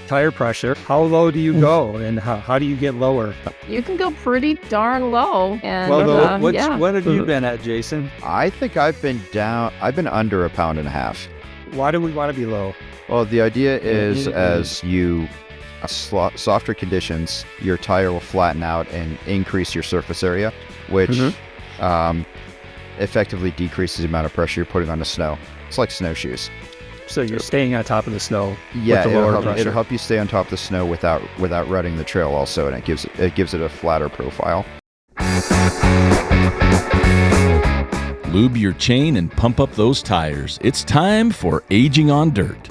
tire pressure. How low do you go, and how do you get lower? You can go pretty darn low. And What have you been at, Jason? I think I've been under 1.5 pounds. Why do we want to be low? Well, the idea is softer conditions, your tire will flatten out and increase your surface area, which effectively decreases the amount of pressure you're putting on the snow. It's like snowshoes. So you're staying on top of the snow. Yeah, with the lower pressure. It'll help you stay on top of the snow without rutting the trail also, and it gives it a flatter profile. Lube your chain and pump up those tires. It's time for Aging on Dirt,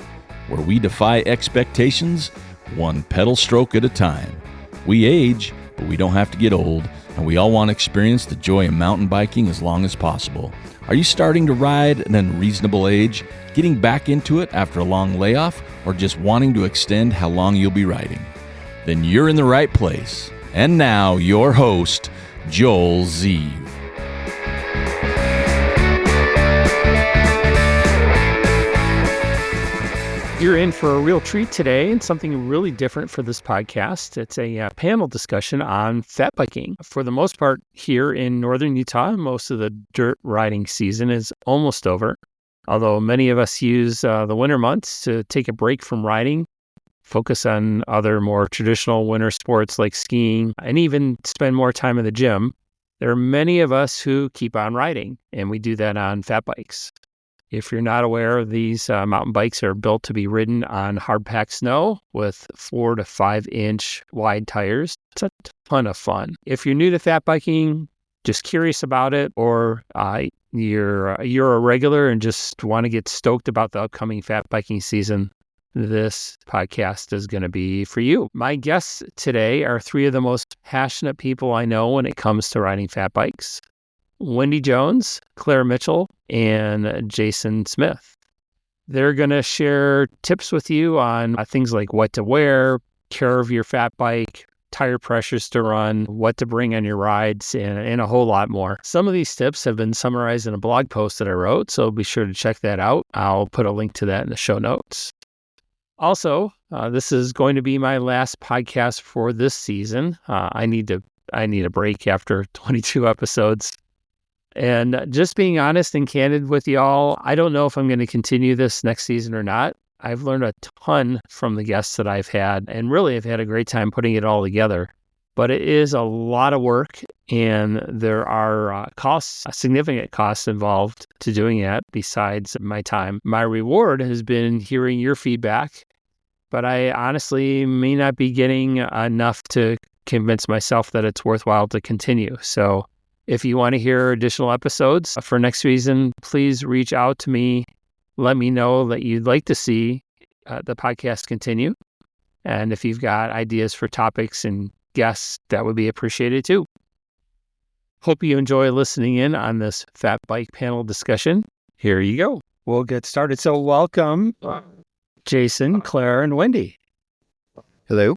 where we defy expectations one pedal stroke at a time. We age, but we don't have to get old, and we all want to experience the joy of mountain biking as long as possible. Are you starting to ride at an unreasonable age, getting back into it after a long layoff, or just wanting to extend how long you'll be riding? Then you're in the right place. And now, your host, Joel Zeeve. You're in for a real treat today and something really different for this podcast. It's a panel discussion on fat biking. For the most part, here in northern Utah, most of the dirt riding season is almost over. Although many of us use the winter months to take a break from riding, focus on other more traditional winter sports like skiing, and even spend more time in the gym, there are many of us who keep on riding, and we do that on fat bikes. If you're not aware, these mountain bikes are built to be ridden on hard-packed snow with 4 to 5 inch wide tires. It's a ton of fun. If you're new to fat biking, just curious about it, or you're a regular and just want to get stoked about the upcoming fat biking season, this podcast is going to be for you. My guests today are 3 of the most passionate people I know when it comes to riding fat bikes: Wendy Jones, Claire Mitchell, and Jason Smith. They're going to share tips with you on things like what to wear, care of your fat bike, tire pressures to run, what to bring on your rides, and a whole lot more. Some of these tips have been summarized in a blog post that I wrote, so be sure to check that out. I'll put a link to that in the show notes. Also, this is going to be my last podcast for this season. I need a break after 22 episodes. And just being honest and candid with y'all, I don't know if I'm going to continue this next season or not. I've learned a ton from the guests that I've had, and really I've had a great time putting it all together. But it is a lot of work, and there are significant costs involved to doing that besides my time. My reward has been hearing your feedback, but I honestly may not be getting enough to convince myself that it's worthwhile to continue. So if you want to hear additional episodes for next season, please reach out to me. Let me know that you'd like to see the podcast continue. And if you've got ideas for topics and guests, that would be appreciated too. Hope you enjoy listening in on this fat bike panel discussion. Here you go. We'll get started. So welcome, Jason, Claire, and Wendy. Hello.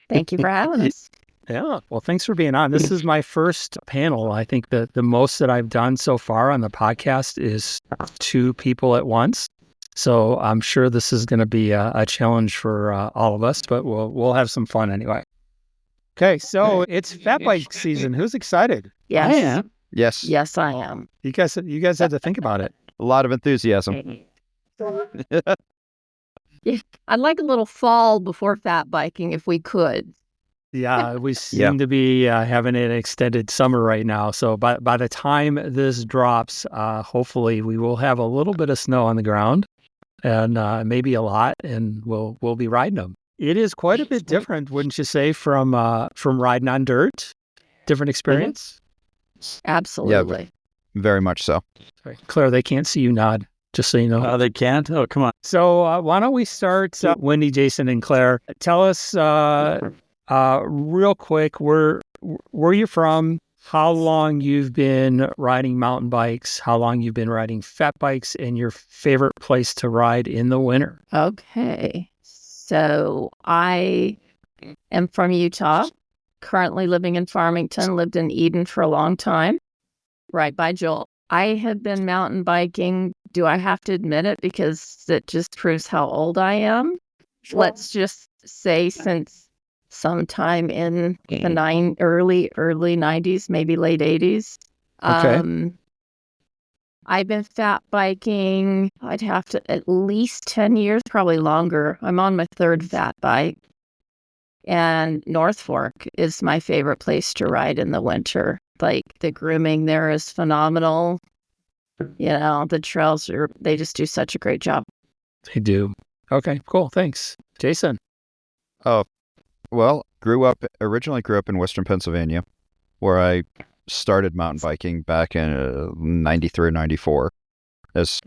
Thank you for having us. Yeah, well, thanks for being on. This is my first panel. I think that the most that I've done so far on the podcast is 2 people at once. So I'm sure this is going to be a challenge for all of us, but we'll have some fun anyway. Okay, so it's fat bike season. Who's excited? Yes. I am. Yes. Yes, I am. You guys had to think about it. A lot of enthusiasm. Yeah, I'd like a little fall before fat biking if we could. Yeah, we seem to be having an extended summer right now. So by the time this drops, hopefully we will have a little bit of snow on the ground, and maybe a lot, and we'll be riding them. It is quite a bit different, wouldn't you say, from riding on dirt? Different experience? Absolutely. Yeah, very much so. Sorry. Claire, they can't see you nod, just so you know. They can't? Oh, come on. So why don't we start, Wendy, Jason, and Claire. Tell us real quick, where you from, how long you've been riding mountain bikes, how long you've been riding fat bikes, and your favorite place to ride in the winter. Okay. So I am from Utah, currently living in Farmington, lived in Eden for a long time, right by Joel. I have been mountain biking. Do I have to admit it? Because it just proves how old I am. let's just say since sometime in the early 90s, maybe late 80s. Okay. I've been fat biking, I'd have to at least 10 years, probably longer. I'm on my third fat bike. And North Fork is my favorite place to ride in the winter. Like, the grooming there is phenomenal. The trails they just do such a great job. They do. Okay, cool. Thanks. Jason. Oh, well, originally grew up in Western Pennsylvania, where I started mountain biking back in 93 or 94 as,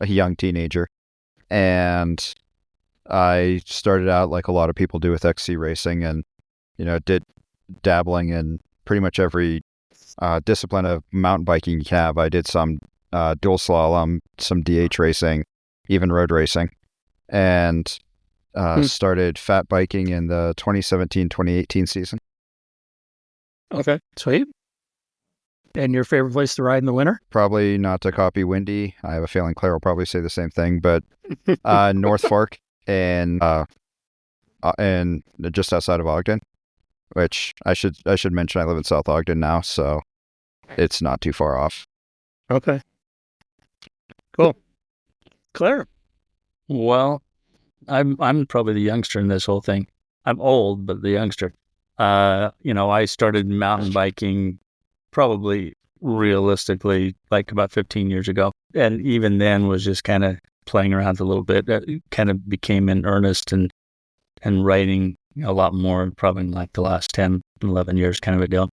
a young teenager. And I started out like a lot of people do with XC racing and, did dabbling in pretty much every discipline of mountain biking you have. I did some dual slalom, some DH racing, even road racing, and started fat biking in the 2017-2018 season. Okay, sweet. And your favorite place to ride in the winter? Probably not to copy Wendy. I have a feeling Claire will probably say the same thing, but North Fork and just outside of Ogden, which I should mention I live in South Ogden now, so it's not too far off. Okay. Cool. Claire. Well, I'm probably the youngster in this whole thing. I'm old, but the youngster. I started mountain biking probably realistically like about 15 years ago. And even then was just kind of playing around a little bit. Kind of became in earnest and writing a lot more probably in like the last 10, 11 years kind of a deal.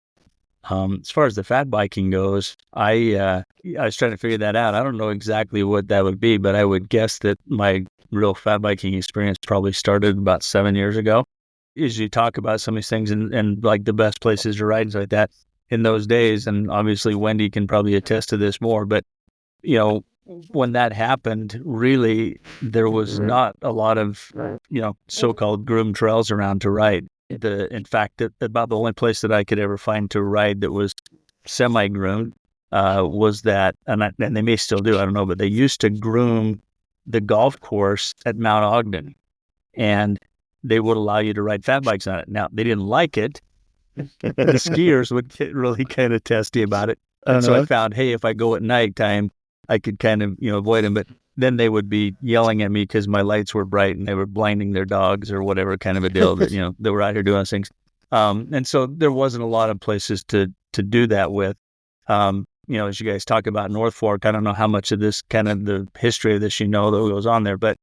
As far as the fat biking goes, I was trying to figure that out. I don't know exactly what that would be, but I would guess that my real fat biking experience probably started about 7 years ago. As you talk about some of these things and like the best places to ride and stuff like that in those days, and obviously Wendy can probably attest to this more, but when that happened, really there was not a lot of so-called groomed trails around to ride. In fact, about the only place that I could ever find to ride that was semi-groomed was that, and they may still do, I don't know, but they used to groom the golf course at Mount Ogden, and they would allow you to ride fat bikes on it. Now, they didn't like it. The skiers would get really kind of testy about it. And so I found, hey, if I go at nighttime, I could kind of, avoid them. But then they would be yelling at me because my lights were bright and they were blinding their dogs or whatever kind of a deal that, they were out here doing those things. And so there wasn't a lot of places to do that with. As you guys talk about North Fork, I don't know how much of this kind of the history of this, that goes on there, but,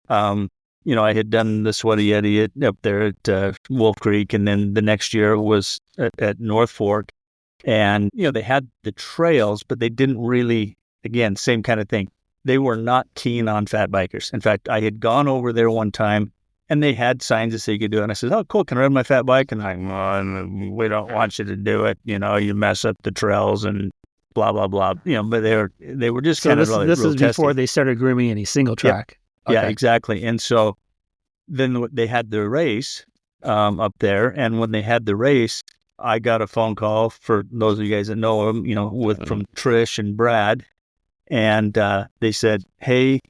I had done the Sweaty Yeti up there at Wolf Creek, and then the next year was at North Fork. And, they had the trails, but they didn't really, again, same kind of thing. They were not keen on fat bikers. In fact, I had gone over there one time, and they had signs that say you could do it. And I said, oh, cool, can I ride my fat bike? And we don't want you to do it. You mess up the trails and blah, blah, blah. But they were just kind of really this real is before testy. they started grooming any single track. Yeah, exactly. And so then they had the race up there. And when they had the race, I got a phone call, for those of you guys that know them, from Trish and Brad. And they said, hey,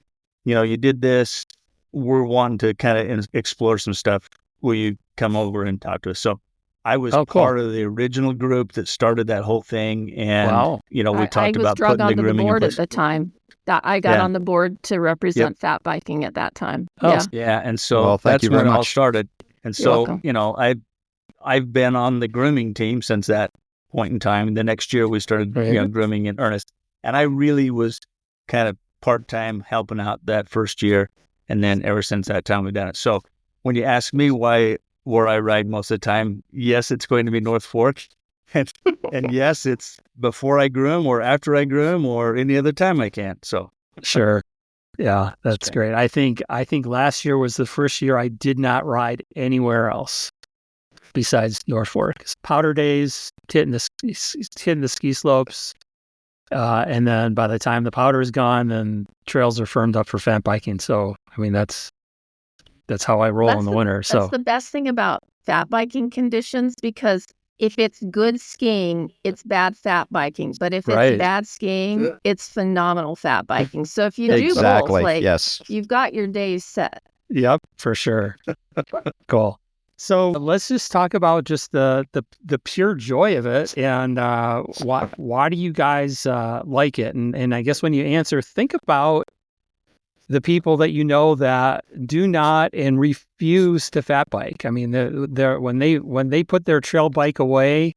you did this. We're wanting to kind of explore some stuff. Will you come over and talk to us? So I was part of the original group that started that whole thing. And, we talked about putting the grooming in place. I was on the board at the time. I got on the board to represent fat biking at that time. Yeah. And so that's when it all started. And so, I've been on the grooming team since that point in time. The next year we started grooming in earnest. And I really was kind of part-time helping out that first year. And then ever since that time we've done it. So when you ask me where I ride most of the time, yes, it's going to be North Fork. And yes, it's before I groom or after I groom or any other time I can. So sure. Yeah, that's great. I think last year was the first year I did not ride anywhere else besides North Fork. Powder days, hitting the ski slopes. And then by the time the powder is gone, then trails are firmed up for fat biking. So, I mean, that's how I roll in the winter. So that's the best thing about fat biking conditions, because if it's good skiing, it's bad fat biking. But if it's bad skiing, it's phenomenal fat biking. So if you do both, you've got your days set. Yep, for sure. Cool. So let's just talk about just the pure joy of it, and why do you guys like it? And I guess when you answer, think about the people that you know that do not and refuse to fat bike. I mean, they're when they put their trail bike away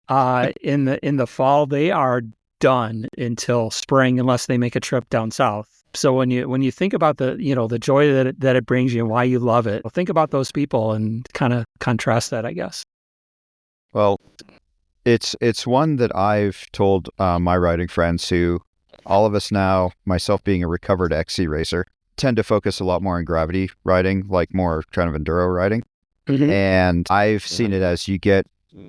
in the fall, they are done until spring unless they make a trip down south. So when you think about the the joy that it brings you and why you love it, think about those people and kind of contrast that, I guess. Well, it's one that I've told my riding friends who, all of us now, myself being a recovered XC racer, tend to focus a lot more on gravity riding, like more kind of enduro riding. Mm-hmm. And I've seen it as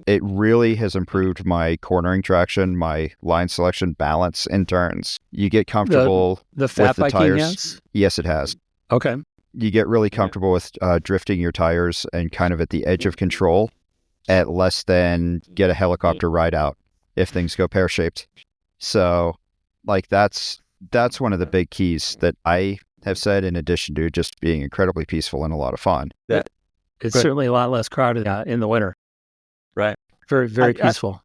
it really has improved my cornering traction, my line selection, balance in turns. You get comfortable The fat with the biking tires. has? Yes, it has. Okay. You get really comfortable with drifting your tires and kind of at the edge of control at less than get a helicopter ride out if things go pear-shaped. So, like, that's one of the big keys that I have said, in addition to just being incredibly peaceful and a lot of fun. It's certainly a lot less crowded in the winter. Right. Very, very peaceful.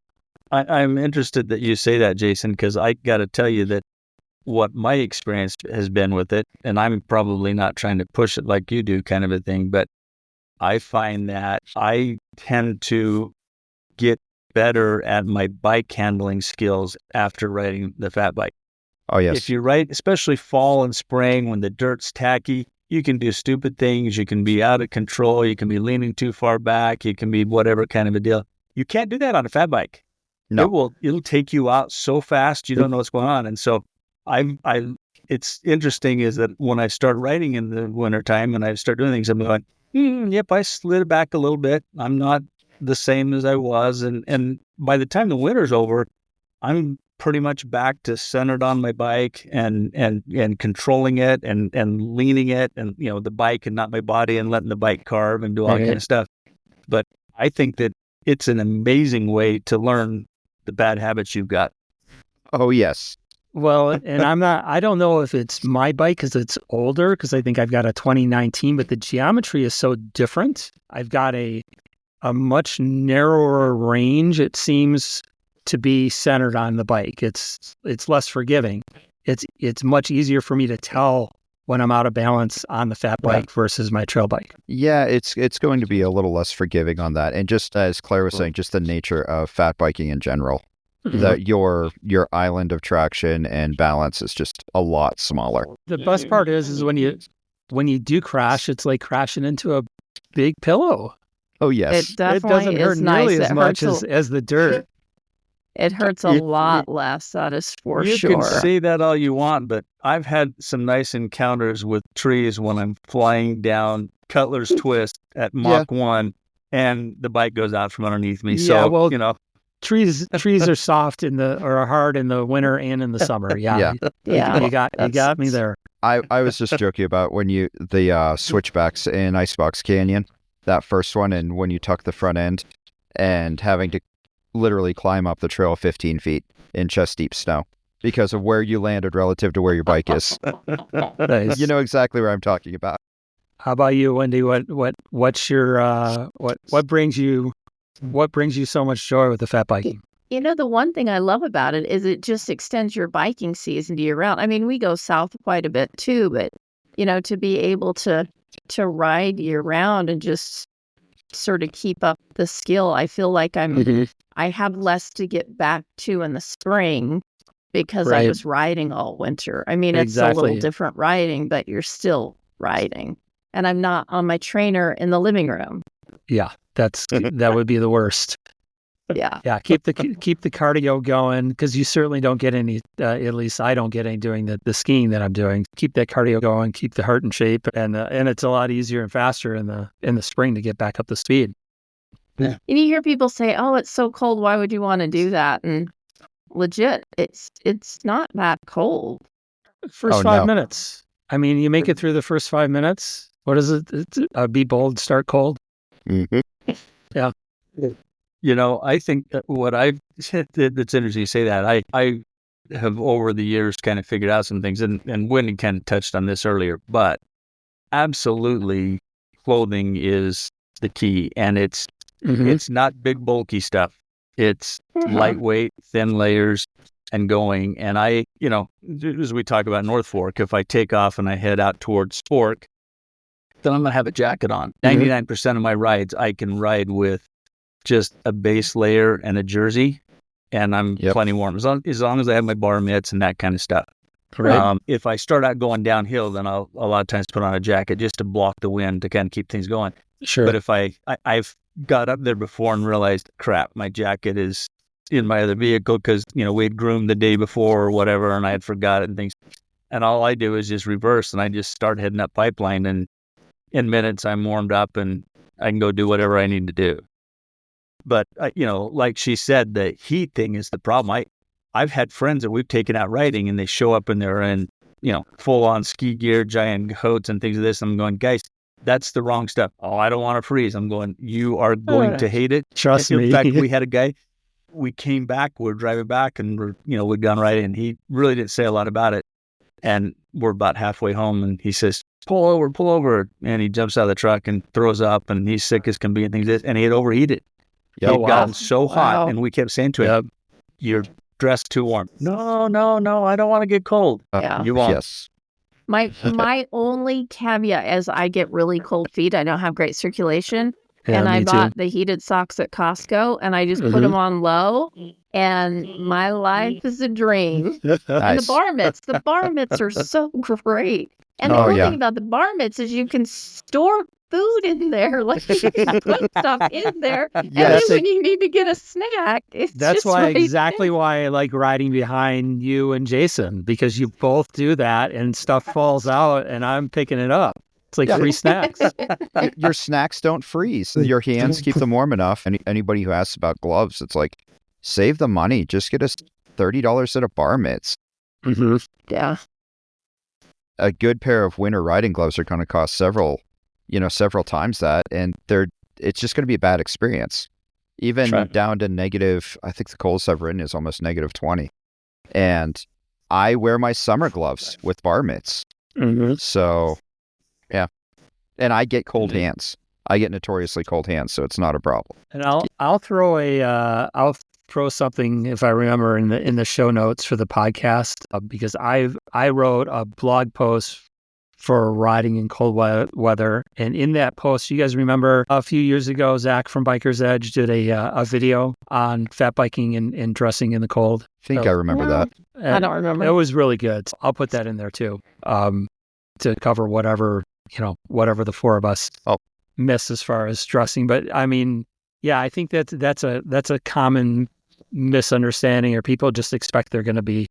I'm interested that you say that, Jason, because I got to tell you that what my experience has been with it, and I'm probably not trying to push it like you do kind of a thing, but I find that I tend to get better at my bike handling skills after riding the fat bike. Oh, yes. If you ride, especially fall and spring when the dirt's tacky, you can do stupid things. You can be out of control. You can be leaning too far back. You can be whatever kind of a deal. You can't do that on a fat bike. No. It'll take you out so fast you don't know what's going on. And so it's interesting is that when I start riding in the wintertime and I start doing things, I'm going, yep, I slid back a little bit. I'm not the same as I was. And by the time the winter's over, I'm pretty much back to centered on my bike and controlling it and leaning it and, the bike and not my body and letting the bike carve and do all that kind of stuff. But I think that it's an amazing way to learn the bad habits you've got. Oh, yes. Well, and I don't know if it's my bike because it's older, because I think I've got a 2019, but the geometry is so different. I've got a much narrower range, it seems to be centered on the bike. It's less forgiving. It's much easier for me to tell when I'm out of balance on the fat bike versus my trail bike. Yeah, it's going to be a little less forgiving on that. And just as Claire was saying, just the nature of fat biking in general, that your island of traction and balance is just a lot smaller. The best part is when you do crash, it's like crashing into a big pillow. Oh, yes. It definitely doesn't hurt is nice. nearly as much as the dirt. It hurts a lot less, that is for sure. You can say that all you want, but I've had some nice encounters with trees when I'm flying down Cutler's Twist at Mach 1 and the bike goes out from underneath me. Yeah, so, well, trees are soft or hard in the winter and in the summer. Yeah. You got me there. I was just joking about when the switchbacks in Icebox Canyon, that first one, and when you tuck the front end and having to literally climb up the trail 15 feet in chest deep snow because of where you landed relative to where your bike is. Nice. You know exactly where I'm talking about. How about you, Wendy? What's your what brings you so much joy with the fat biking? The one thing I love about it is it just extends your biking season to year round. I mean, we go south quite a bit too, but to be able to ride year round and just sort of keep up the skill, I feel like I have less to get back to in the spring because I was riding all winter. I mean, it's a little different riding, but you're still riding. And I'm not on my trainer in the living room. Yeah, that would be the worst. Yeah. Yeah, keep the cardio going, because you certainly don't get any, at least I don't get any doing the skiing that I'm doing. Keep that cardio going, keep the heart in shape, and it's a lot easier and faster in the spring to get back up to speed. Yeah. And you hear people say, "Oh, it's so cold. Why would you want to do that?" And legit, it's not that cold. First 5 minutes. I mean, you make it through the first 5 minutes. What is it? Be bold, start cold. Mm-hmm. Yeah. I think what I've said, it's interesting you say that. I have over the years kind of figured out some things, and Wendy kind of touched on this earlier, but absolutely clothing is the key, and it's not big bulky stuff. It's lightweight, thin layers, and going. And I, as we talk about North Fork, if I take off and I head out towards Fork, then I'm going to have a jacket on. 99% of my rides, I can ride with just a base layer and a jersey, and I'm plenty warm. As long as I have my bar mitts and that kind of stuff. Right. If I start out going downhill, then I'll a lot of times put on a jacket just to block the wind to kind of keep things going. Sure. But if I've got up there before and realized, crap, my jacket is in my other vehicle because, we had groomed the day before or whatever, and I had forgot it and things. And all I do is just reverse, and I just start heading up pipeline, and in minutes I'm warmed up and I can go do whatever I need to do. But, like she said, the heat thing is the problem. I've had friends that we've taken out riding, and they show up and they're in, full on ski gear, giant coats and things of this. I'm going, guys, that's the wrong stuff. Oh, I don't want to freeze. I'm going, you are going to hate it. Trust me. In fact, we had a guy, we came back, we're driving back, and we'd gone riding, and he really didn't say a lot about it. And we're about halfway home, and he says, pull over. And he jumps out of the truck and throws up, and he's sick as can be and things like this. And he had overheated. Yep. He'd gotten so hot, and we kept saying to him, you're dressed too warm. No, I don't want to get cold. You won't. Yes. My only caveat is I get really cold feet. I don't have great circulation. Yeah, and I me bought too. the heated socks at Costco, and I just put them on low, and my life is a dream. And Nice. the bar mitts are so great. And the Oh, cool yeah. thing about the bar mitts is you can store food in there, like you can put stuff in there. And Yes. then when you need to get a snack, it's That's just why right exactly why I like riding behind you and Jason, because you both do that and stuff falls out and I'm picking it up. It's like free snacks. Your snacks don't freeze. Your hands keep them warm enough. Anybody who asks about gloves, it's like, save the money. Just get us $30 set of bar mitts. Mm-hmm. Yeah. A good pair of winter riding gloves are going to cost several times that, and it's just going to be a bad experience. Even Right. down to negative, I think the coldest I've ridden is almost negative 20. And I wear my summer gloves with bar mitts. Mm-hmm. So, yeah. And I get cold hands. I get notoriously cold hands, so it's not a problem. And I'll throw something, if I remember, in the show notes for the podcast, because I wrote a blog post for riding in cold weather, and in that post, you guys remember a few years ago, Zach from Biker's Edge did a video on fat biking and dressing in the cold. I think I remember that. I don't remember. It was really good. I'll put that in there too, to cover whatever the four of us miss as far as dressing. But I mean, yeah, I think that's a common misunderstanding, or people just expect they're going to be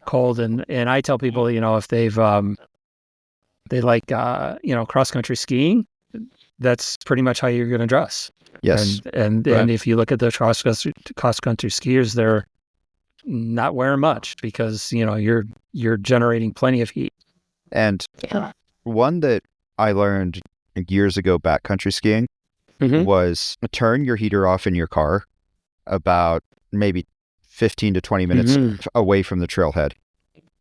cold. And I tell people, if they like cross country skiing, that's pretty much how you're going to dress. Yes. And if you look at the cross country skiers, they're not wearing much because you're generating plenty of heat. And one that I learned years ago backcountry skiing was turn your heater off in your car about maybe 15 to 20 minutes away from the trailhead.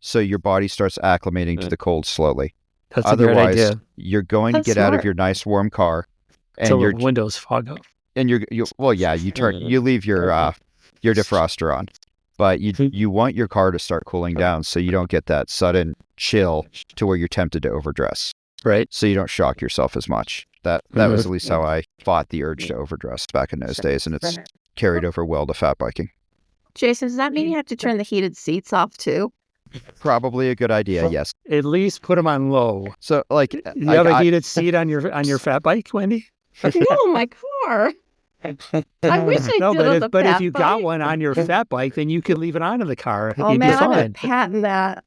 So your body starts acclimating to the cold slowly. That's a great Otherwise, idea. you're going to get out of your nice warm car and Until your the windows fog up. and you leave your defroster on. But you want your car to start cooling down so you don't get that sudden chill to where you're tempted to overdress. Right. So you don't shock yourself as much. That was at least how I fought the urge to overdress back in those days, and it's carried over well to fat biking. Jason, does that mean you have to turn the heated seats off too? Probably a good idea, yes. At least put them on low. So like You have a heated seat on your fat bike, Wendy? No, my car. I wish I No, did on the but if fat you got bike. one on your fat bike, then you could leave it on in the car. Oh You'd man, be I'm gonna fine. patent that.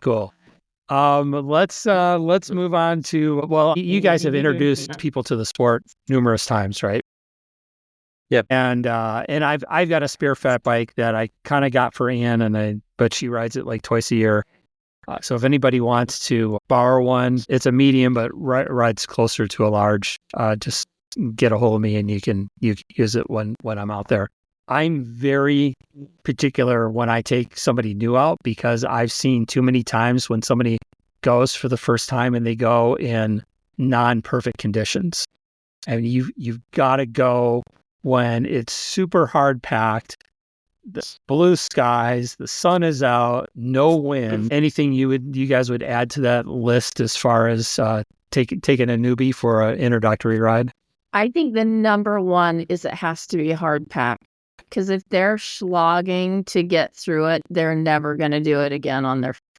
Cool. Let's move on to, well, you guys have introduced people to the sport numerous times, right? Yep. And I've got a spare fat bike that I kind of got for Ann, but she rides it like twice a year. So if anybody wants to borrow one, it's a medium, but rides closer to a large. Just get a hold of me and you can use it when I'm out there. I'm very particular when I take somebody new out because I've seen too many times when somebody goes for the first time and they go in non-perfect conditions. And you've got to go when it's super hard packed, the blue skies, the sun is out, no wind. Anything you guys would add to that list as far as taking a newbie for an introductory ride? I think the number one is it has to be a hard pack. Because if they're slogging to get through it, they're never going to do it again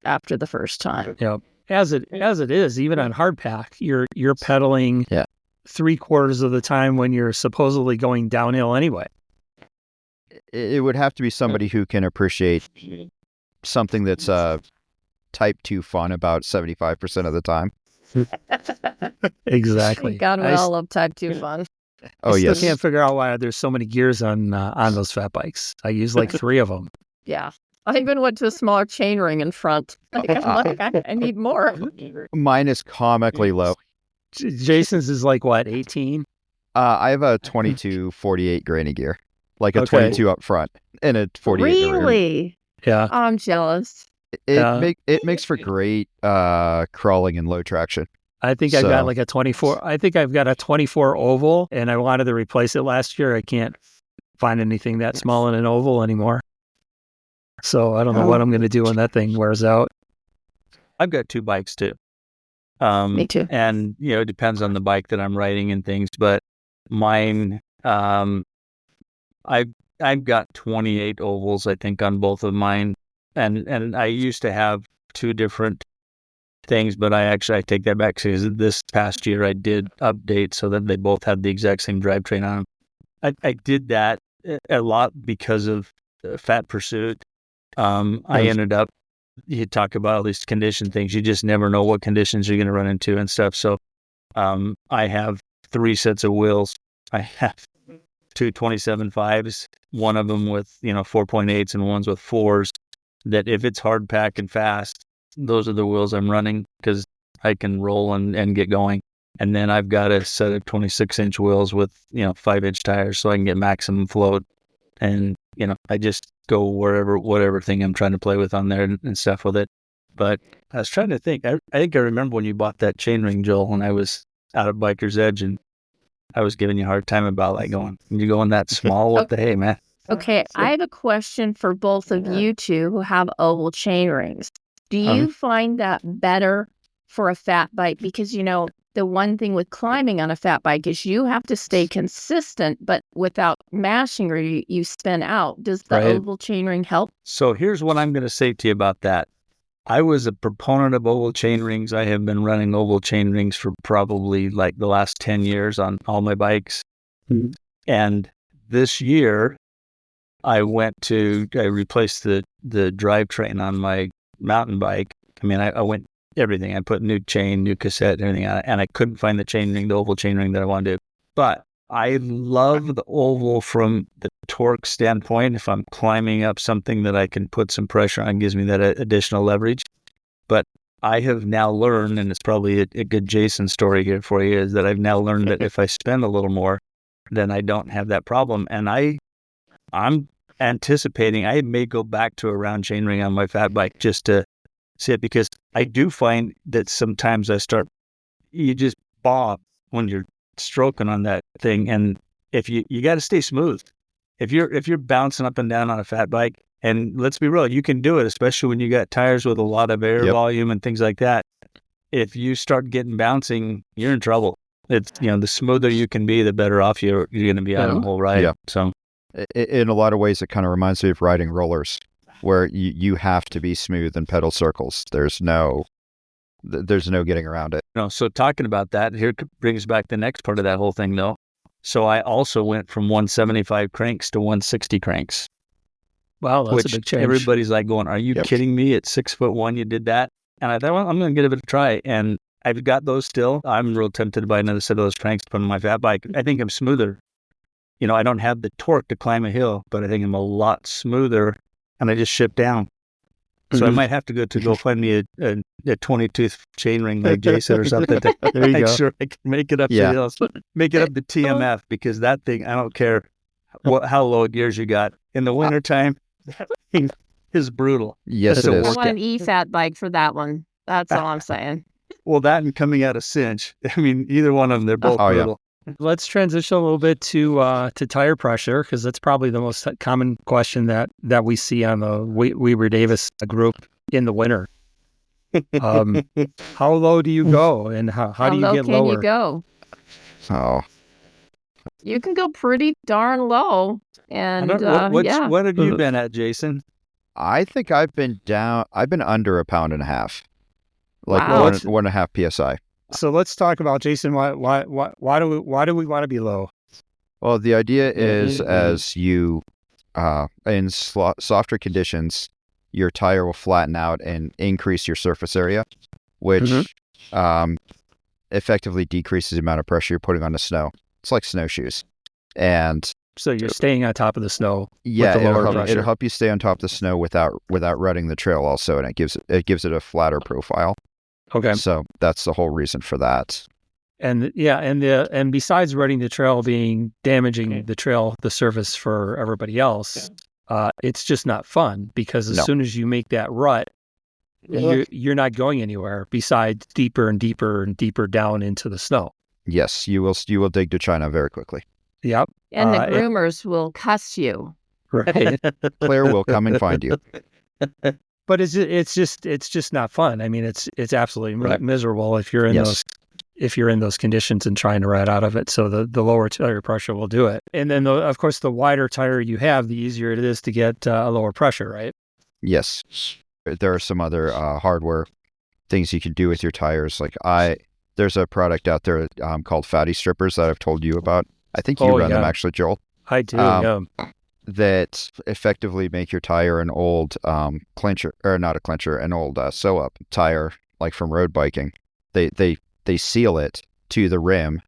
after the first time. Yeah. As it is, even on hard pack, you're pedaling 3/4 of the time when you're supposedly going downhill anyway. It would have to be somebody who can appreciate something that's type 2 fun about 75% of the time. Exactly. God, we all love type 2 fun. Oh, I yes. still can't figure out why there's so many gears on those fat bikes. I use like 3 of them. Yeah. I even went to a smaller chain ring in front. Like, I need more. Mine is comically low. Jason's is like what, 18? I have a 22 48 grain of gear, like a 22 up front and a 48 in the rear. Really? Yeah. I'm jealous. It makes for great crawling and low traction. I think I've got like a 24. I think I've got a 24 oval, and I wanted to replace it last year. I can't find anything that small in an oval anymore. So I don't know what I'm going to do when that thing wears out. I've got 2 bikes too. Me too. And, it depends on the bike that I'm riding and things, but mine, I've got 28 ovals, I think, on both of mine. And I used to have 2 different things, but I take that back, because this past year I did update so that they both had the exact same drivetrain on them. I did that a lot because of Fat Pursuit. I ended up, you talk about all these condition things, you just never know what conditions you're going to run into and stuff. So I have 3 sets of wheels. I have 2 27.5s, one of them with 4.8s and one's with 4s, that if it's hard pack and fast, those are the wheels I'm running, because I can roll and get going. And then I've got a set of 26-inch wheels with 5-inch tires, so I can get maximum float. And I just go whatever thing I'm trying to play with on there and stuff with it. But I was trying to think. I think I remember when you bought that chainring, Joel, when I was out of Biker's Edge, and I was giving you a hard time about you going that small? What the hey, man? Okay, I have a question for both of you two who have oval chain rings. Do you find that better for a fat bike? Because, the one thing with climbing on a fat bike is you have to stay consistent, but without mashing or you spin out. Does the oval chain ring help? So here's what I'm going to say to you about that. I was a proponent of oval chain rings. I have been running oval chain rings for probably like the last 10 years on all my bikes. Mm-hmm. And this year, I replaced the drivetrain on my mountain bike. I mean, I went everything. I put new chain, new cassette, everything on it, and I couldn't find the oval chain ring that I wanted to. But I love the oval from the torque standpoint. If I'm climbing up something that I can put some pressure on, gives me that additional leverage. But I have now learned, and it's probably a good Jason story here for you, is that I've now learned that if I spend a little more, then I don't have that problem. And I'm anticipating I may go back to a round chain ring on my fat bike just to see it, because I do find that sometimes you just bob when you're stroking on that thing, and if you got to stay smooth. If you're bouncing up and down on a fat bike, and let's be real, you can do it, especially when you got tires with a lot of air volume and things like that. If you start getting bouncing, you're in trouble. It's the smoother you can be, the better off you're going to be on the whole ride. Yeah. So in a lot of ways, it kind of reminds me of riding rollers, where you have to be smooth and pedal circles. There's no getting around it. So talking about that, here brings back the next part of that whole thing, though. So I also went from 175 cranks to 160 cranks. Wow, that's a big change. Everybody's like going, "Are you kidding me? At 6'1", you did that?" And I thought, well, I'm going to give it a try. And I've got those still. I'm real tempted to buy another set of those cranks to put on my fat bike. I think I'm smoother. I don't have the torque to climb a hill, but I think I'm a lot smoother. And I just ship down. So I might have to go find me a 22th chain ring like Jason or something to make sure I can make it up to the hills. Make it up to TMF, because that thing, I don't care how low gears you got. In the wintertime, that thing is brutal. Yes, it is. I want an E-fat bike for that one. That's all I'm saying. Well, that and coming out of cinch. I mean, either one of them, they're both Oh, yeah. brutal. Let's transition a little bit to tire pressure, because that's probably the most common question that we see on the Weber Davis group in the winter. How low do you go, and how do you low get can lower? you go? Oh, You can go pretty darn low. And what have you been at, Jason? I think I've been under a pound and a half, like Wow. 1.5 psi. So let's talk about, Jason. Why do we want to be low? Well, the idea is as you in softer conditions, your tire will flatten out and increase your surface area, which effectively decreases the amount of pressure you're putting on the snow. It's like snowshoes. And So you're staying on top of the snow. yeah, with the lower pressure. it'll help you stay on top of the snow without rutting the trail also, and it gives it a flatter profile. Okay. So that's the whole reason for that. And and besides rutting the trail being damaging the trail, the surface for everybody else, it's just not fun, because as soon as you make that rut, you're not going anywhere besides deeper and deeper and deeper down into the snow. Yes, you will dig to China very quickly. Yep. And the groomers will cuss you. Right. Claire will come and find you. But it's just not fun. I mean, it's absolutely Right. miserable if you're in those conditions and trying to ride out of it. So the lower tire pressure will do it. And then of course, the wider tire you have, the easier it is to get a lower pressure, right? Yes. There are some other hardware things you can do with your tires. Like there's a product out there called Fatty Strippers that I've told you about. I think you run them actually, Joel. I do. That effectively make your tire an old clincher, or not a clincher, an old sew-up tire, like from road biking. They seal it to the rim,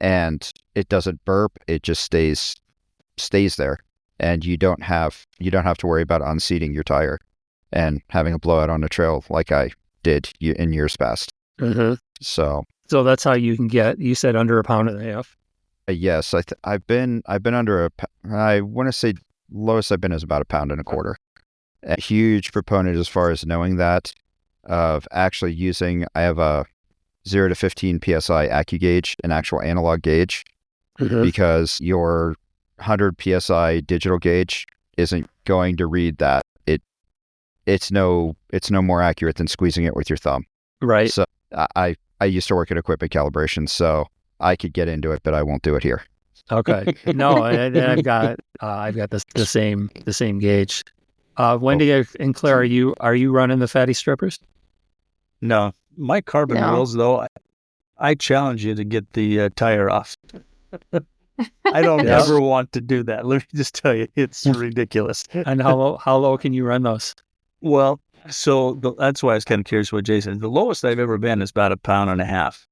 and it doesn't burp. It just stays there, and you don't have to worry about unseating your tire and having a blowout on the trail like I did in years past. Mm-hmm. So that's how you can get. You said under a pound and a half. Yes, I've been under I want to say lowest I've been is about 1.25 pounds. A huge proponent as far as knowing that, of actually using. I have a 0 to 15 psi AccuGauge, an actual analog gauge, because your 100 psi digital gauge isn't going to read that. It's no more accurate than squeezing it with your thumb. Right. So I used to work at equipment calibration, so I could get into it, but I won't do it here. Okay. No, I've got the same gauge. Wendy and Claire, are you running the Fatty Strippers? No, my carbon wheels though. I challenge you to get the tire off. I don't ever want to do that. Let me just tell you, it's ridiculous. And how low can you run those? Well, so that's why I was kind of curious what Jason. The lowest I've ever been is about 1.5 pounds.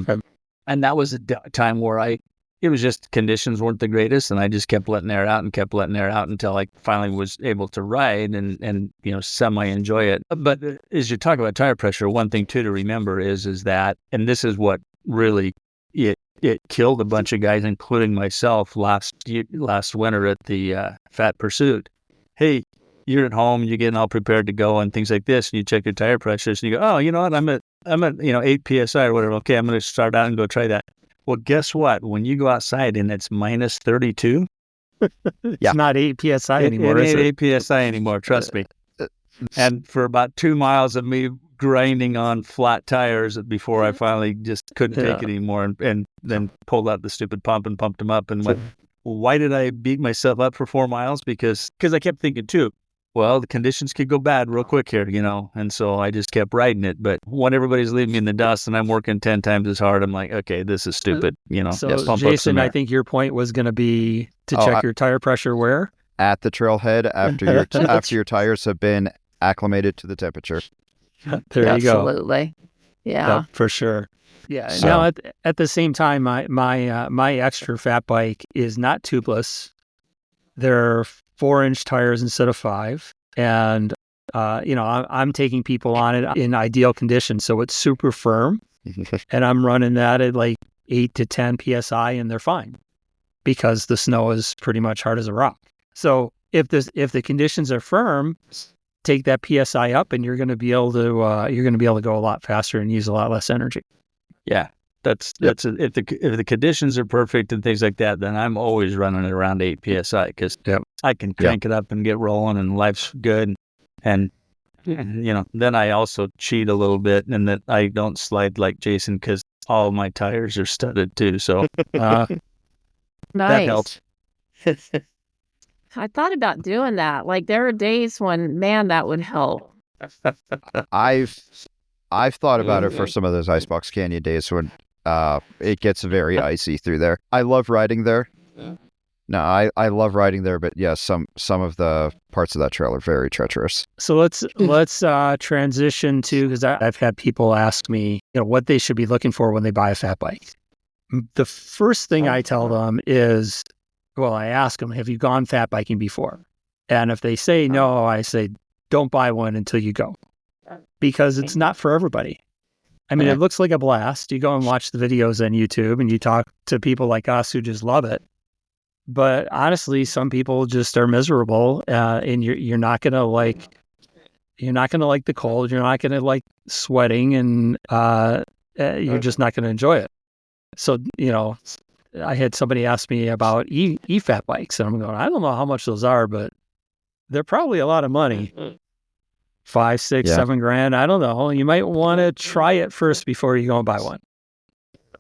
Okay. And that was a time where it was just conditions weren't the greatest, and I just kept letting air out until I finally was able to ride and semi enjoy it. But as you talk about tire pressure, one thing too to remember is that, and this is what really it killed a bunch of guys, including myself, last winter at the Fat Pursuit. Hey, you're at home, you're getting all prepared to go and things like this, and you check your tire pressures, and you go, oh, you know what, I'm at 8 psi or whatever. Okay, I'm going to start out and go try that. Well, guess what? When you go outside and it's minus 32, it's not 8 psi anymore. It ain't 8 psi anymore. Trust me. And for about 2 miles of me grinding on flat tires before I finally just couldn't take it anymore, and then pulled out the stupid pump and pumped them up and went, why did I beat myself up for 4 miles? Because I kept thinking too, well, the conditions could go bad real quick here, and so I just kept riding it. But when everybody's leaving me in the dust and I'm working 10 times as hard, I'm like, okay, this is stupid, So Jason, I think your point was going to be to check your tire pressure where? At the trailhead after your tires have been acclimated to the temperature. There you go. Absolutely. Yeah. Yep, for sure. Yeah. So, now at the same time, my extra fat bike is not tubeless. They're 4-inch tires instead of 5, and I'm taking people on it in ideal conditions, so it's super firm, and I'm running that at like 8 to 10 psi, and they're fine because the snow is pretty much hard as a rock. So if the conditions are firm, take that PSI up, and you're going to be able to go a lot faster and use a lot less energy. Yeah, that's if the conditions are perfect and things like that, then I'm always running it around 8 psi because I can crank it up and get rolling, and life's good. And then I also cheat a little bit, and that I don't slide like Jason because all my tires are studded too. So Nice. that helps. I thought about doing that. Like there are days when, man, that would help. I've thought about it for some of those Icebox Canyon days when it gets very icy through there. I love riding there. No, I love riding there, but yes, some of the parts of that trail are very treacherous. So let's transition to, because I've had people ask me, what they should be looking for when they buy a fat bike. The first thing I tell them is, I ask them, have you gone fat biking before? And if they say no, I say, don't buy one until you go, because it's not for everybody. I mean, it looks like a blast. You go and watch the videos on YouTube and you talk to people like us who just love it. But honestly, some people just are miserable, and you're not gonna like the cold. You're not gonna like sweating, and you're just not gonna enjoy it. So I had somebody ask me about e-fat bikes, and I'm going, I don't know how much those are, but they're probably a lot of money. 5, 6, 7 grand. I don't know. You might want to try it first before you go and buy one.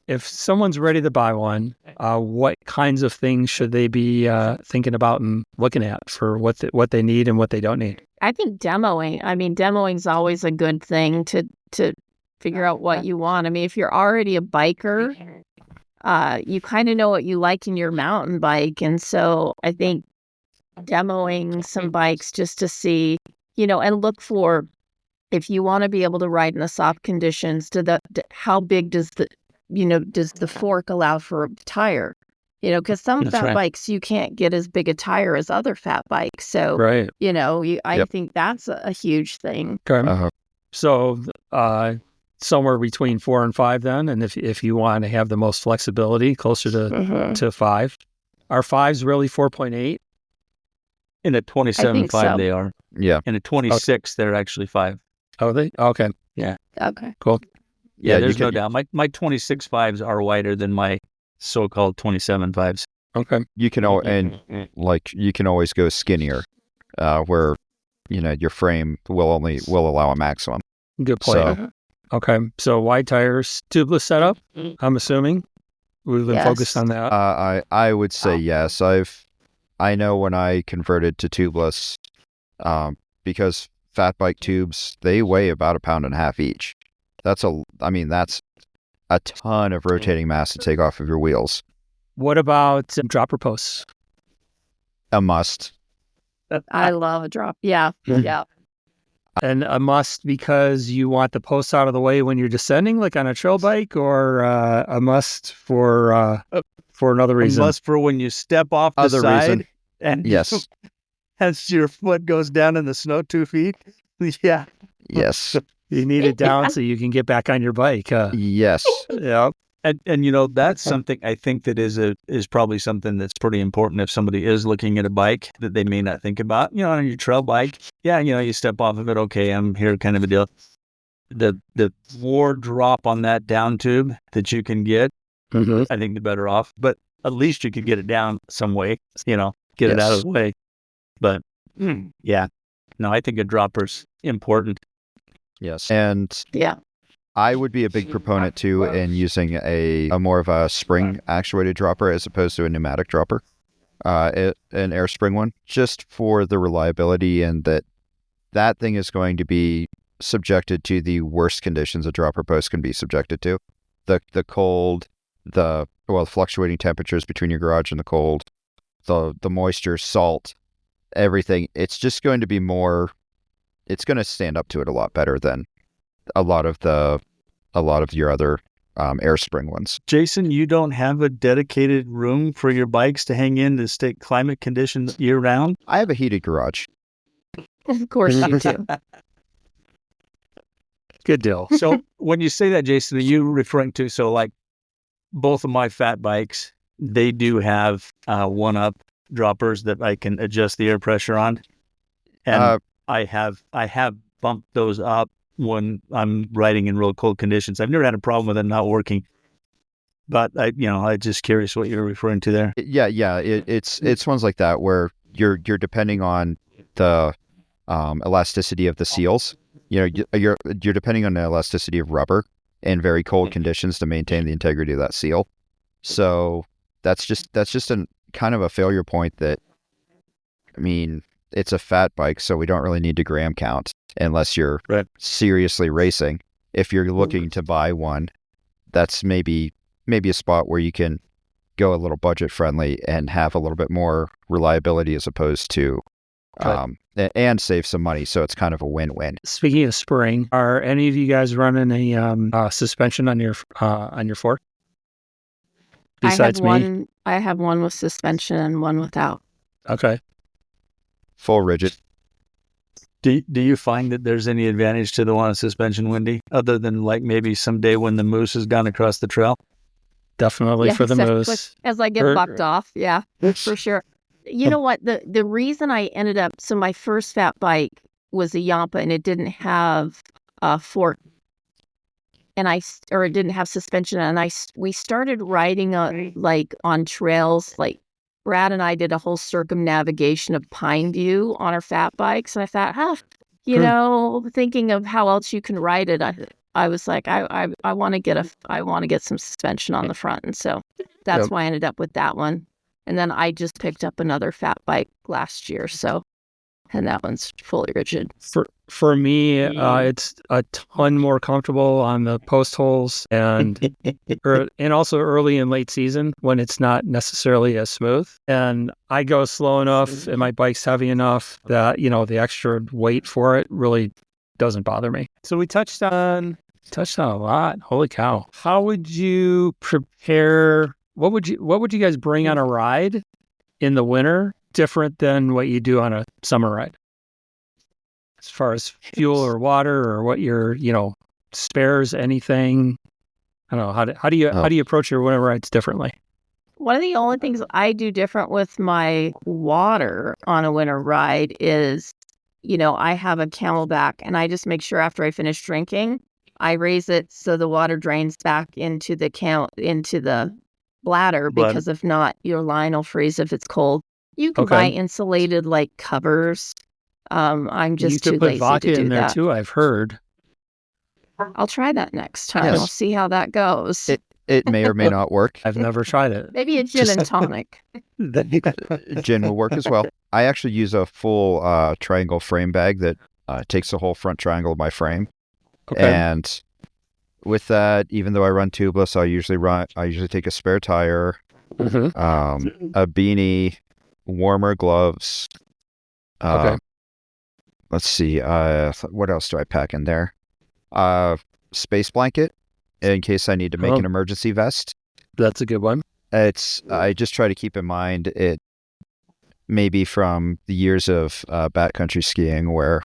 If someone's ready to buy one, what kinds of things should they be thinking about and looking at for what they need and what they don't need? I think demoing. I mean, demoing is always a good thing to figure out what you want. I mean, if you're already a biker, you kind of know what you like in your mountain bike. And so I think demoing some bikes just to see, and look for, if you want to be able to ride in the soft conditions, how big does the fork allow for a tire? Because some fat bikes, you can't get as big a tire as other fat bikes. So, I think that's a huge thing. Okay. So, somewhere between 4 and 5 then, and if you want to have the most flexibility, closer to 5. Are 5s really 4.8? In a 27.5 they are. Yeah. In a 26 they're actually 5. Oh, they? Okay. Yeah. Okay. Cool. Yeah, there's no doubt. My 26.5s are wider than my so-called 27.5s. Okay. You can you can always go skinnier, where your frame will allow a maximum. Good point. So, okay. So wide tires, tubeless setup. I'm assuming we've been focused on that. I would say yes. I know when I converted to tubeless, because fat bike tubes, they weigh about 1.5 pounds each. That's a ton of rotating mass to take off of your wheels. What about dropper posts? A must. I love a drop. Yeah. Yeah. And a must because you want the posts out of the way when you're descending, like on a trail bike, or a must for another reason? A must for when you step off the side. Reason. And yes, as your foot goes down in the snow 2 feet. Yeah. Yes. You need it down so you can get back on your bike. Yes. Yeah. And that's something I think that is probably something that's pretty important if somebody is looking at a bike that they may not think about. On your trail bike, you step off of it, okay, I'm here, kind of a deal. The more drop on that down tube that you can get, I think the better off. But at least you could get it down some way, get it out of the way. But I think a dropper's important. Yes. And I would be a big proponent too in using a more of a spring actuated dropper as opposed to a pneumatic dropper, an air spring one, just for the reliability, and that thing is going to be subjected to the worst conditions a dropper post can be subjected to. The cold, the fluctuating temperatures between your garage and the cold, the moisture, salt, everything. It's just going to be more. It's going to stand up to it a lot better than a lot of your other air spring ones. Jason, you don't have a dedicated room for your bikes to hang in to stay climate conditions year round? I have a heated garage. Of course you do. Good deal. So when you say that, Jason, are you referring to, like both of my fat bikes, they do have 1-up droppers that I can adjust the air pressure on? And I have bumped those up when I'm riding in real cold conditions. I've never had a problem with it not working. But I'm just curious what you're referring to there. It's ones like that where you're depending on the elasticity of the seals. You're depending on the elasticity of rubber in very cold conditions to maintain the integrity of that seal. So that's just a kind of a failure point that, I mean, it's a fat bike, so we don't really need to gram count unless you're seriously racing. If you're looking to buy one, that's maybe a spot where you can go a little budget friendly and have a little bit more reliability as opposed to and save some money. So it's kind of a win-win. Speaking of spring, are any of you guys running a suspension on your fork? Besides me? I have one with suspension and one without. Okay. Full rigid. Do you find that there's any advantage to the one with suspension, Wendy, other than like maybe someday when the moose has gone across the trail? Definitely for the exactly. moose. As I get bucked off, yeah, for sure. You know what? The reason I ended up, so my first fat bike was a Yampa and it didn't have a fork, and it didn't have suspension, and we started riding on trails. Like Brad and I did a whole circumnavigation of Pine View on our fat bikes, and I thought, thinking of how else you can ride it, I was like, I want to get some suspension on the front, and so that's why I ended up with that one. And then I just picked up another fat bike last year, and that one's fully rigid. For me, it's a ton more comfortable on the post holes and also early and late season when it's not necessarily as smooth. And I go slow enough, and my bike's heavy enough that the extra weight for it really doesn't bother me. So we touched on a lot. Holy cow! How would you prepare? What would you guys bring on a ride in the winter different than what you do on a summer ride? As far as fuel or water or what your, spares, anything. I don't know. How do you approach your winter rides differently? One of the only things I do different with my water on a winter ride is, I have a Camelback, and I just make sure after I finish drinking, I raise it so the water drains back into the bladder, because if not, your line will freeze if it's cold. You can buy insulated covers. I'm just too lazy to do that. You could put vodka in there too, I've heard. I'll try that next time. Yes. I'll see how that goes. It may or may not work. I've never tried it. Maybe a gin and tonic. Gin will work as well. I actually use a full triangle frame bag that takes the whole front triangle of my frame. Okay. And with that, even though I run tubeless, I usually take a spare tire, a beanie, warmer gloves. Let's see. What else do I pack in there? Space blanket in case I need to make an emergency vest. That's a good one. I just try to keep in mind it maybe from the years of backcountry skiing where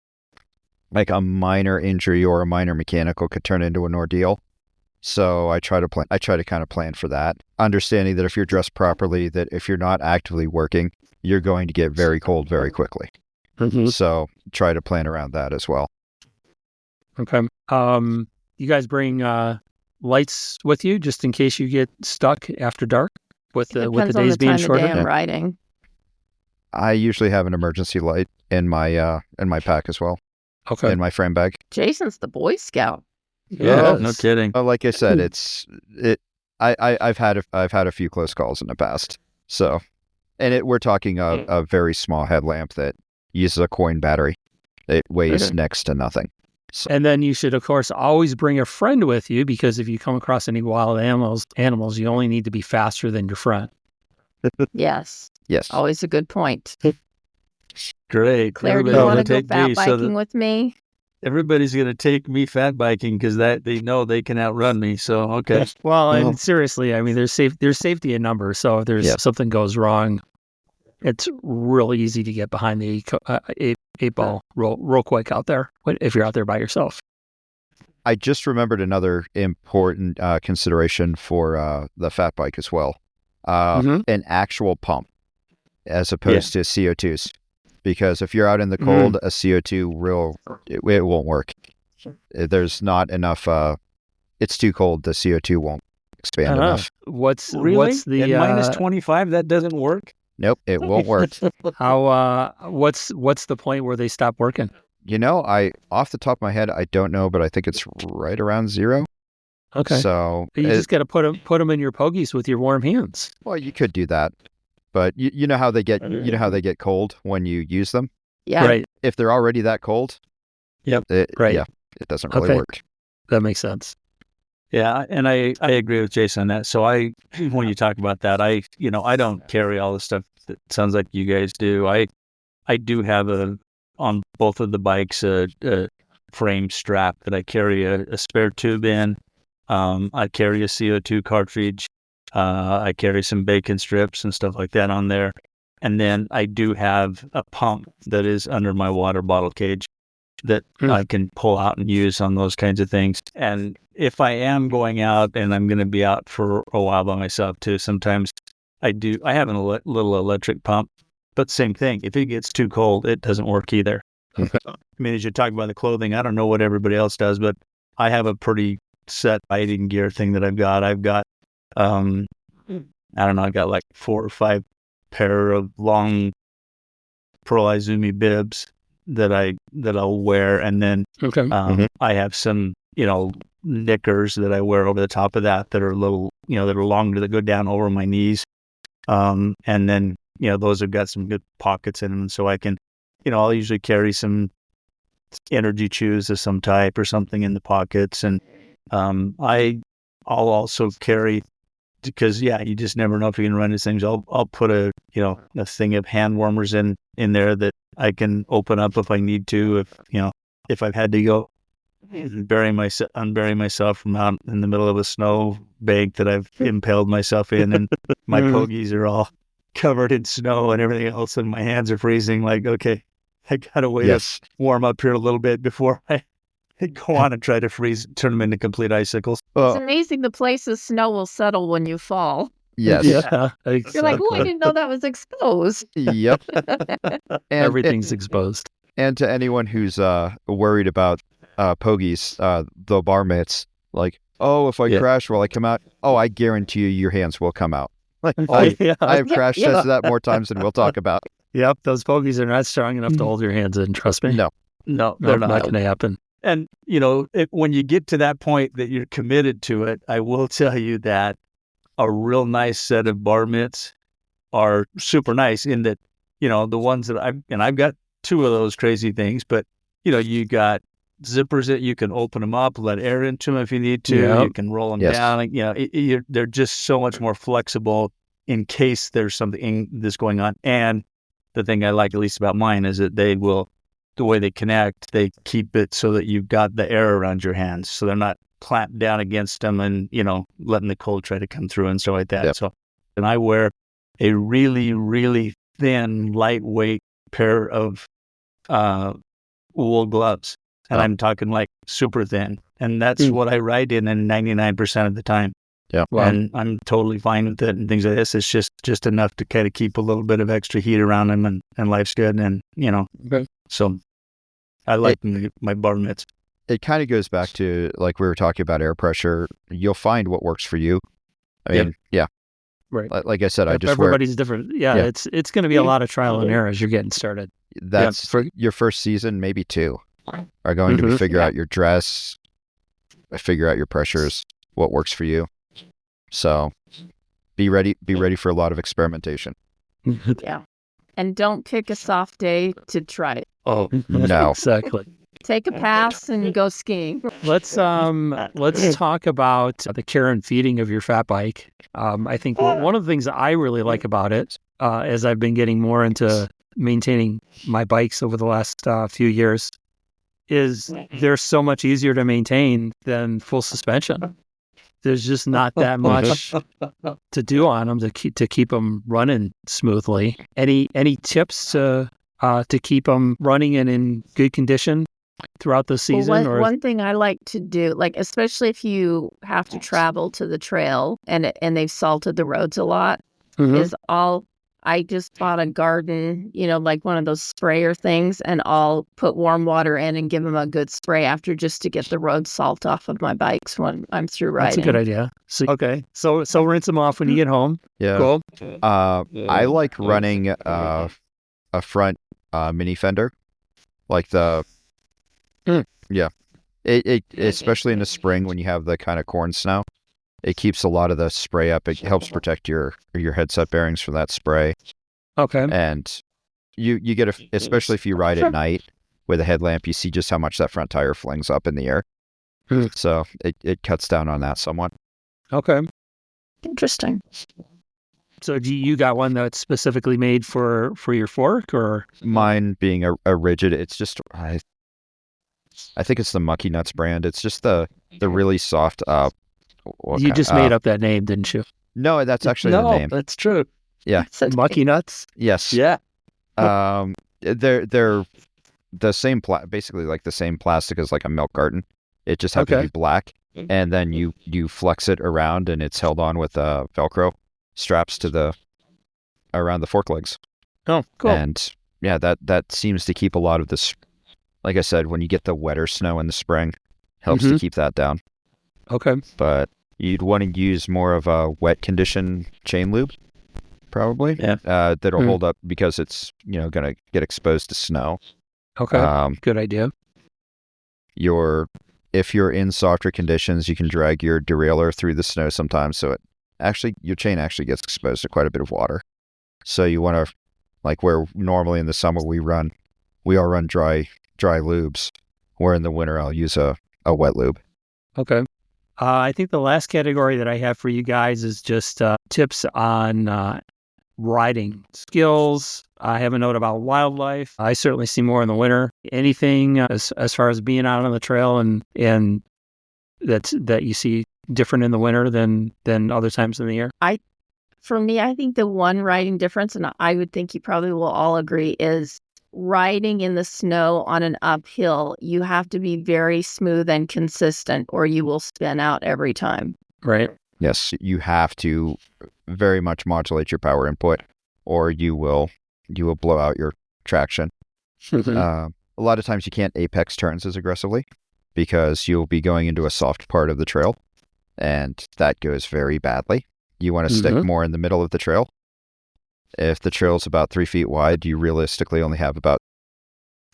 like a minor injury or a minor mechanical could turn into an ordeal. So I try to kind of plan for that, understanding that if you're dressed properly, that if you're not actively working, you're going to get very cold very quickly. Mm-hmm. So try to plan around that as well. Okay. You guys bring lights with you just in case you get stuck after dark with the days being shorter? I'm riding. I usually have an emergency light in my pack as well. Okay. In my frame bag. Jason's the Boy Scout. Yeah, no kidding. Like I said, I've had a few close calls in the past. So, and we're talking a very small headlamp that uses a coin battery. It weighs next to nothing. So. And then you should, of course, always bring a friend with you, because if you come across any wild animals, you only need to be faster than your friend. Yes. Always a good point. Great. Claire, do you want to go fat biking with me? Everybody's going to take me fat biking because they know they can outrun me. So, okay. Well, and seriously, I mean, there's safety in numbers. So if there's something goes wrong, it's really easy to get behind the eight ball real quick out there if you're out there by yourself. I just remembered another important consideration for the fat bike as well. An actual pump as opposed to CO2s. because if you're out in the cold, a CO2 it won't work. There's not enough. It's too cold. The CO2 won't expand enough. What's At the minus 25? That doesn't work. Nope, it won't work. how what's the point where they stop working? Off the top of my head, I don't know, but I think it's right around 0. Okay. So You just got to put them in your pogies with your warm hands. well, you could do that, but you know how they get cold when you use them. Yeah. Right. If they're already that cold, Right. yeah, it doesn't really Okay. work. That makes sense. Yeah, and I agree with Jason on that. So when you talk about that, I don't carry all the stuff that sounds like you guys do. I do have on both of the bikes a frame strap that I carry a spare tube in. I carry a CO2 cartridge. I carry some bacon strips and stuff like that on there. And then I do have a pump that is under my water bottle cage that I can pull out and use on those kinds of things. And if I am going out and I'm going to be out for a while by myself too, sometimes I have a little electric pump, but same thing. If it gets too cold, it doesn't work either. I mean, as you talk about the clothing, I don't know what everybody else does, but I have a pretty set biting gear thing that I've got. I've got, I don't know, I've got like 4 or 5 pair of long Pearl Izumi bibs that I'll wear, and then I have some knickers that I wear over the top of that are a little that are longer, that go down over my knees, and then those have got some good pockets in them, so I can I'll usually carry some energy chews of some type or something in the pockets, and I'll also carry, because you just never know if you can run into things. I'll put a thing of hand warmers in there that I can open up if I need to. If I've had to go unbury myself from out in the middle of a snow bank that I've impaled myself in, and my pogies are all covered in snow and everything else, and my hands are freezing. Like, okay, I gotta wait to warm up here a little bit before I go on and try to turn them into complete icicles. It's amazing the places snow will settle when you fall. Yes. Yeah. Exactly. You're like, oh, I didn't know that was exposed. Yep. Everything's exposed. And to anyone who's worried about pogies, the bar mitts, like, oh, if I crash while I come out, I guarantee you your hands will come out. Like, I have crash tested that more times than we'll talk about. Yep, those pogies are not strong enough to hold your hands in. Trust me. No, they're not going to happen. And when you get to that point that you're committed to it, I will tell you that a real nice set of bar mitts are super nice in that, the ones that I've got 2 of those crazy things, but you got zippers that you can open them up, let air into them if you need to. You can roll them down. They're just so much more flexible in case there's something that's going on. And the thing I like, at least about mine, is that the way they connect, they keep it so that you've got the air around your hands, so they're not clamped down against them and letting the cold try to come through and stuff like that. Yep. So, and I wear a really, really thin, lightweight pair of wool gloves, and I'm talking like super thin, and that's what I ride in 99% of the time. Yeah, wow. And I'm totally fine with it and things like this. It's just enough to kind of keep a little bit of extra heat around them, and life's good, and so I like my bar mitts. It kind of goes back to, like we were talking about, air pressure. You'll find what works for you. I mean, right. Like I said, I just everybody's different. Yeah, it's going to be a lot of trial and error as you're getting started. That's for your first season, maybe 2 are going to be figure out your dress, figure out your pressures, what works for you. So be ready for a lot of experimentation. Yeah. And don't pick a soft day to try it. Oh, No. Exactly. Take a pass and go skiing. Let's talk about the care and feeding of your fat bike. I think one of the things that I really like about it, as I've been getting more into maintaining my bikes over the last few years, is they're so much easier to maintain than full suspension. There's just not that much to do on them to keep them running smoothly. Any tips to keep them running and in good condition throughout the season? Well, one thing I like to do, like especially if you have to travel to the trail and they've salted the roads a lot, is I'll I just bought a garden, like one of those sprayer things, and I'll put warm water in and give them a good spray after just to get the road salt off of my bikes when I'm through riding. That's a good idea. So rinse them off when you get home. Yeah. Cool. I like running a front mini fender, like the yeah. It especially in the spring when you have the kind of corn snow, it keeps a lot of the spray up. It helps protect your headset bearings from that spray. Okay. And you get especially if you ride at night with a headlamp, you see just how much that front tire flings up in the air. So it cuts down on that somewhat. Okay. Interesting. So you got one that's specifically made for your fork, or mine being a rigid? It's just I think it's the Mucky Nuts brand. It's just the really soft. You just made up that name, didn't you? No, that's actually the name. That's true. Yeah, Mucky Nuts. Yes. Yeah. They're the same basically like the same plastic as like a milk carton. It just happens to be black, and then you flex it around, and it's held on with Velcro straps to around the fork legs. Oh, cool. And yeah, that seems to keep a lot of this. Like I said, when you get the wetter snow in the spring, helps to keep that down. Okay. But you'd want to use more of a wet condition chain lube, probably. Yeah. That'll hold up because it's going to get exposed to snow. Okay. Good idea. If you're in softer conditions, you can drag your derailleur through the snow sometimes, so your chain actually gets exposed to quite a bit of water. So you want to, like where normally in the summer we all run dry lubes, where in the winter I'll use a wet lube. Okay. I think the last category that I have for you guys is just tips on riding skills. I have a note about wildlife. I certainly see more in the winter. Anything as far as being out on the trail and that you see different in the winter than other times in the year? For me, I think the one riding difference, and I would think you probably will all agree, is riding in the snow on an uphill. You have to be very smooth and consistent, or you will spin out every time. Right. Yes, you have to very much modulate your power input, or you will blow out your traction. A lot of times you can't apex turns as aggressively because you'll be going into a soft part of the trail, and that goes very badly. You want to stick more in the middle of the trail. If the trail is about 3 feet wide, you realistically only have about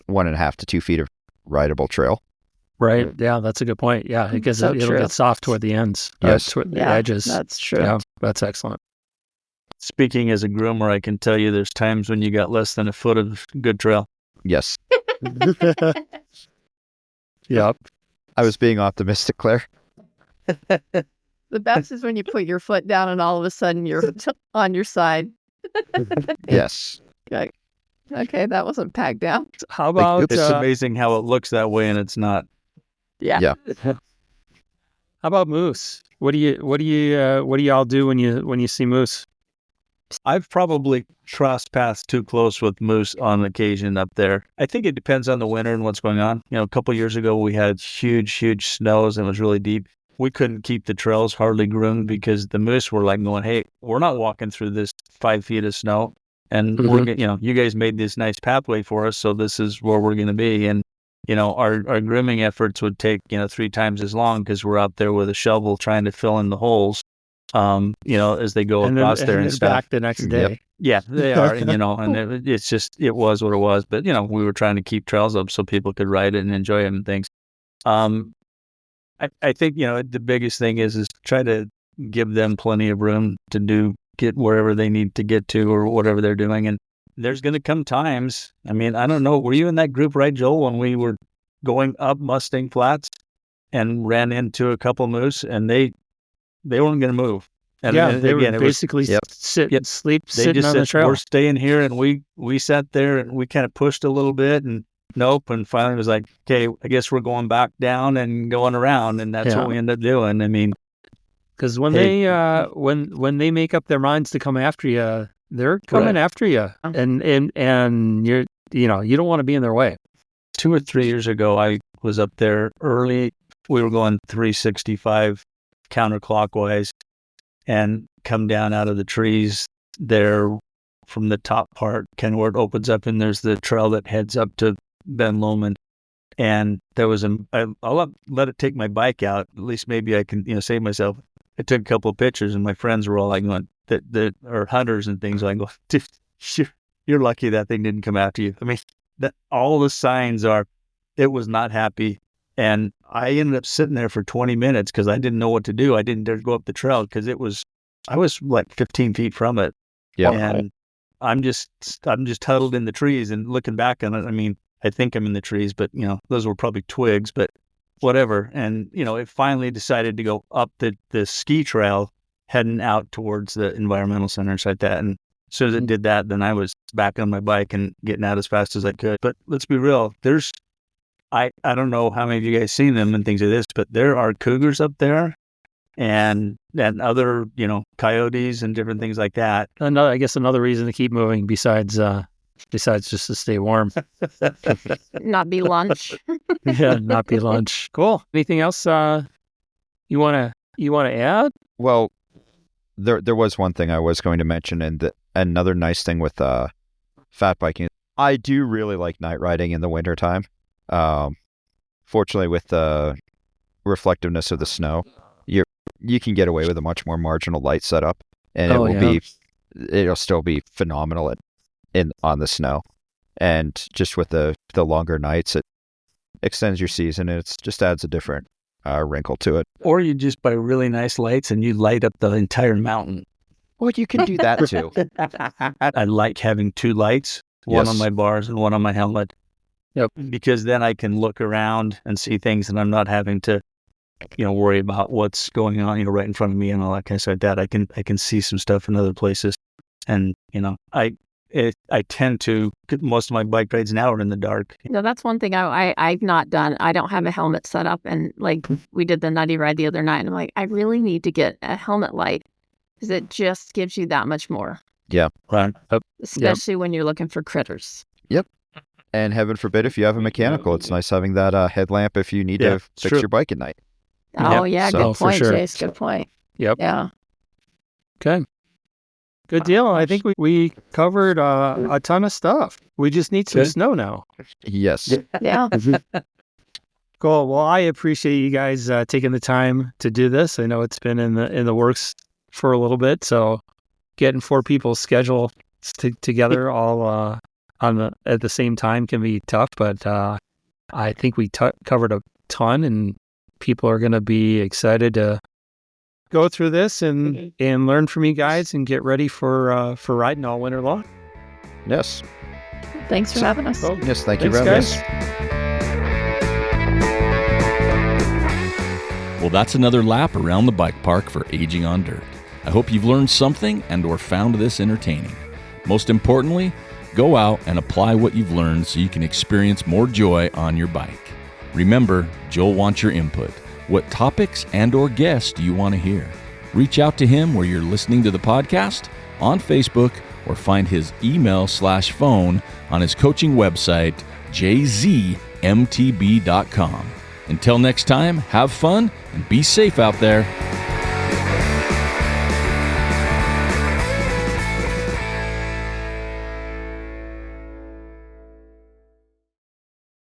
1.5 to 2 feet of rideable trail. Right. Yeah, that's a good point. Yeah, because it'll get soft toward the ends. Yes. Toward the edges. That's true. Yeah, that's excellent. Speaking as a groomer, I can tell you there's times when you got less than a foot of good trail. Yes. Yep. I was being optimistic, Claire. The best is when you put your foot down and all of a sudden you're on your side. Yes. Okay, that wasn't packed down. How about It's amazing how it looks that way and it's not. Yeah. how about moose? What do y'all do when you see moose? I've probably crossed paths too close with moose on occasion up there. I think it depends on the winter and what's going on. A couple of years ago we had huge snows and it was really deep. We couldn't keep the trails hardly groomed because the moose were like going, "Hey, we're not walking through this 5 feet of snow, and we're you guys made this nice pathway for us, so this is where we're going to be." And our grooming efforts would take 3 times as long because we're out there with a shovel trying to fill in the holes, as they go across there and stuff. Back the next day. Yep. Yeah, they are, and it was what it was. But we were trying to keep trails up so people could ride it and enjoy it and things. I think the biggest thing is try to give them plenty of room to get wherever they need to get to or whatever they're doing. And there's going to come times. I mean, I don't know. Were you in that group, right, Joel, when we were going up Mustang Flats and ran into a couple moose and they weren't going to move? And they were basically sit and sleep, they sitting just on said, the trail. "We're staying here," and we sat there and we kind of pushed a little bit and nope. And finally it was like, okay, I guess we're going back down and going around, and that's what we ended up doing. I mean, because when they make up their minds to come after you, they're coming after you, and you're you don't want to be in their way. 2 or 3 years ago, I was up there early. We were going 365 counterclockwise and come down out of the trees there from the top part, kind of where it opens up, and there's the trail that heads up to Ben Lomond. And there was I'll let it take my bike out. At least maybe I can, save myself. I took a couple of pictures, and my friends were all like going, that are hunters and things. I go, "Dude, you're lucky that thing didn't come after you." I mean, that all the signs are, it was not happy. And I ended up sitting there for 20 minutes because I didn't know what to do. I didn't dare go up the trail because I was like 15 feet from it. Yeah. And I'm just huddled in the trees and looking back on it. I mean, I think I'm in the trees, but those were probably twigs, but whatever. And, it finally decided to go up the ski trail heading out towards the environmental center and like that. And as soon as it did that, then I was back on my bike and getting out as fast as I could. But let's be real. I don't know how many of you guys seen them and things like this, but there are cougars up there and other, coyotes and different things like that. I guess another reason to keep moving besides just to stay warm. Not be lunch. Yeah, not be lunch. Cool. Anything else you want to add? Well, there was one thing I was going to mention, and another nice thing with fat biking. I do really like night riding in the wintertime. Fortunately, with the reflectiveness of the snow, you can get away with a much more marginal light setup, and it'll still be phenomenal on the snow. And just with the longer nights, it extends your season, and it just adds a different wrinkle to it. Or you just buy really nice lights and you light up the entire mountain. Well, you can do that too. I like having two lights, one on my bars and one on my helmet. Yep. Because then I can look around and see things, and I'm not having to, worry about what's going on, right in front of me and all that kind of stuff like that. I can see some stuff in other places, and I tend to most of my bike rides now are in the dark. No, that's one thing I've not done. I don't have a helmet set up, and like we did the nutty ride the other night, and I'm like, I really need to get a helmet light because it just gives you that much more. Yeah. Right. Especially when you're looking for critters. Yep. And heaven forbid if you have a mechanical, it's nice having that headlamp if you need to fix your bike at night. Oh, yeah. Good point, sure. Chase. Good point. Yep. Yeah. Okay. Good deal. I think we covered a ton of stuff. We just need some snow now. Yes. Yeah. Cool. Well, I appreciate you guys taking the time to do this. I know it's been in the works for a little bit, so getting 4 people's schedule together all at the same time can be tough. But I think we covered a ton, and people are going to be excited to go through this and learn from you guys and get ready for riding all winter long. Yes. Thanks for having us. Yes, thank you Thanks, very guys. much. Well, that's another lap around the bike park for Aging on Dirt. I hope you've learned something and/or found this entertaining. Most importantly, go out and apply what you've learned so you can experience more joy on your bike. Remember, Joel wants your input. What topics and/or guests do you want to hear? Reach out to him where you're listening to the podcast, on Facebook, or find his email/phone on his coaching website, jzmtb.com. Until next time, have fun and be safe out there.